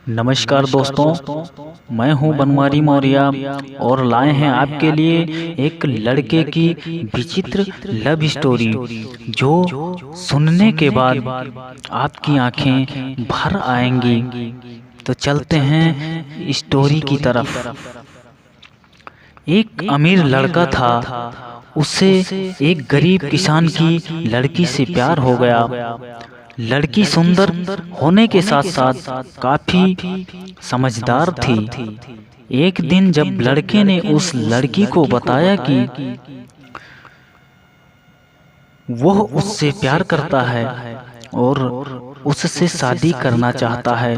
नमस्कार दोस्तों, मैं हूं बनवारी मौर्य और लाए हैं आपके लिए एक लड़के की विचित्र लव स्टोरी जो सुनने के बाद आपकी आंखें भर आएंगी। तो चलते हैं स्टोरी की तरफ। एक अमीर लड़का था, उसे एक गरीब किसान की लड़की से प्यार हो गया। लड़की सुंदर होने के साथ साथ काफी समझदार थी। एक दिन जब लड़के ने उस लड़की को बताया कि वह उससे प्यार करता है और उससे शादी करना चाहता है,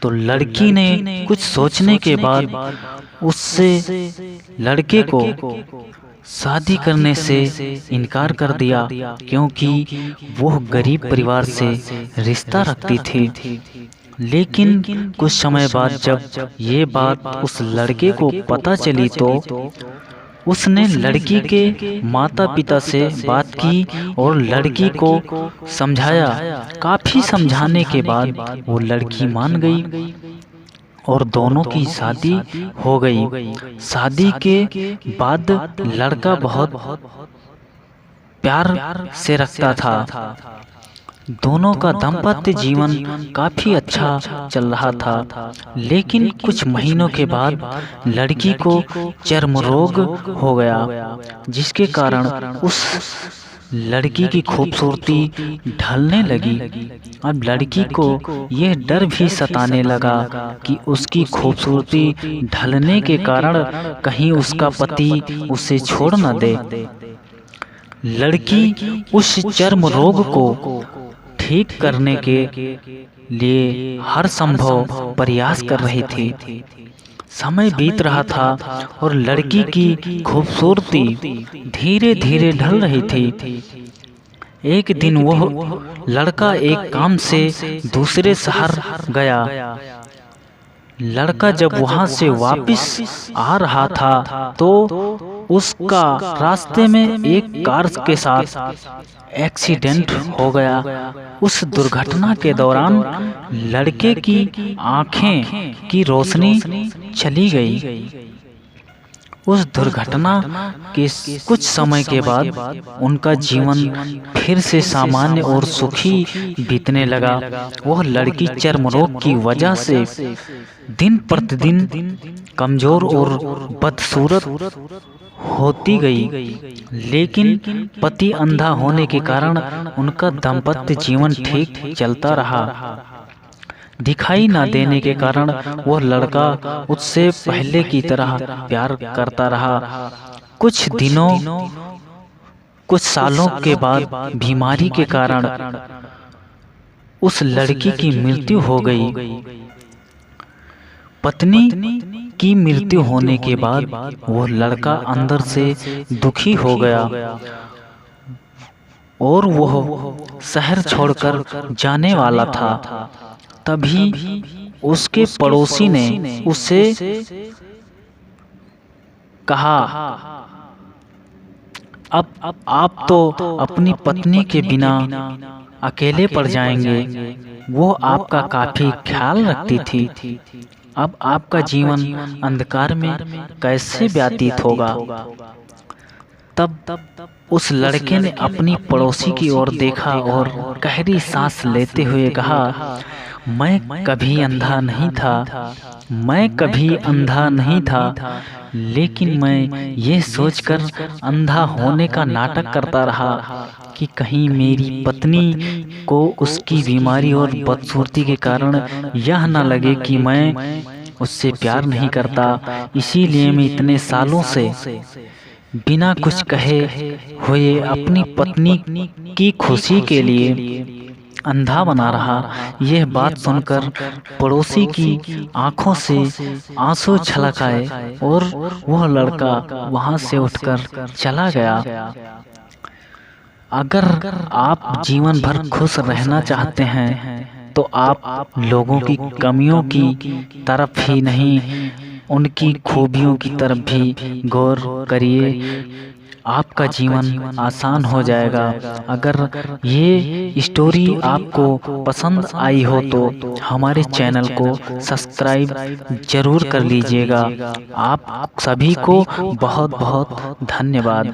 तो लड़की ने कुछ सोचने के बाद उससे लड़के को शादी करने से इनकार कर दिया, क्योंकि वह गरीब परिवार से रिश्ता रखती थी। लेकिन कुछ समय बाद जब ये बात उस लड़के को पता चली तो उसने लड़की के माता पिता से बात की और लड़की को समझाया। काफी समझाने के बाद वो लड़की मान गई और दोनों की शादी हो गई। शादी के बाद लड़का बहुत प्यार से रखता था। दोनों का दाम्पत्य जीवन काफी अच्छा चल रहा था। लेकिन कुछ महीनों के बाद लड़की को चर्म रोग हो गया, जिसके कारण उस लड़की की खूबसूरती ढलने लगी। अब लड़की को यह डर भी सताने लगा कि उसकी खूबसूरती ढलने के कारण कहीं उसका पति उसे छोड़ न दे। लड़की उस चर्म रोग को ठीक करने के लिए हर संभव प्रयास कर रही थी। समय बीत रहा था और लड़की की खूबसूरती धीरे धीरे ढल रही थी। एक दिन वह लड़का एक काम से दूसरे शहर गया। लड़का जब वहां से वापस आ रहा था तो उसका रास्ते में एक कार के साथ एक्सीडेंट हो गया। उस दुर्घटना के दौरान लड़के की आंखें की रोशनी चली गई। उस दुर्घटना के कुछ समय के बाद उनका जीवन फिर से सामान्य और सुखी बीतने लगा। वह लड़की चर्म रोग की वजह से दिन प्रतिदिन कमजोर और बदसूरत होती गई, लेकिन पति अंधा होने के कारण उनका दाम्पत्य जीवन ठीक चलता रहा। दिखाई न देने के कारण वह लड़का उससे पहले की तरह प्यार करता रहा। कुछ सालों के बाद बीमारी के कारण उस लड़की की मृत्यु हो गई। पत्नी की मृत्यु होने के बाद वह लड़का अंदर से दुखी हो गया और वह शहर छोड़कर जाने वाला था। तभी उसके पड़ोसी ने उसे कहा, अब आप तो अपनी पत्नी के बिना अकेले पड़ जाएंगे। वो आपका काफी ख्याल रखती थी। अब आपका जीवन अंधकार में कैसे व्यतीत होगा। तब उस लड़के ने अपनी पड़ोसी की ओर देखा और गहरी सांस लेते हुए कहा, मैं कभी अंधा नहीं था, लेकिन मैं ये सोचकर अंधा होने का नाटक करता रहा कि कहीं मेरी पत्नी को उसकी बीमारी और बदसूरती के कारण यह न लगे कि मैं उससे प्यार नहीं करता। इसीलिए मैं इतने सालों से बिना कुछ कहे हुए अपनी पत्नी की खुशी के लिए अंधा बना रहा। यह बात सुनकर पड़ोसी की आंखों से आंसू छलक आए और वह लड़का वहां से उठकर चला गया। अगर आप जीवन भर खुश रहना चाहते हैं तो आप लोगों की कमियों की तरफ ही नहीं, उनकी खूबियों की तरफ भी गौर करिए। आपका जीवन आसान हो जाएगा। अगर ये स्टोरी आपको पसंद आई हो तो हमारे चैनल को सब्सक्राइब जरूर कर लीजिएगा। आप सभी को बहुत बहुत धन्यवाद।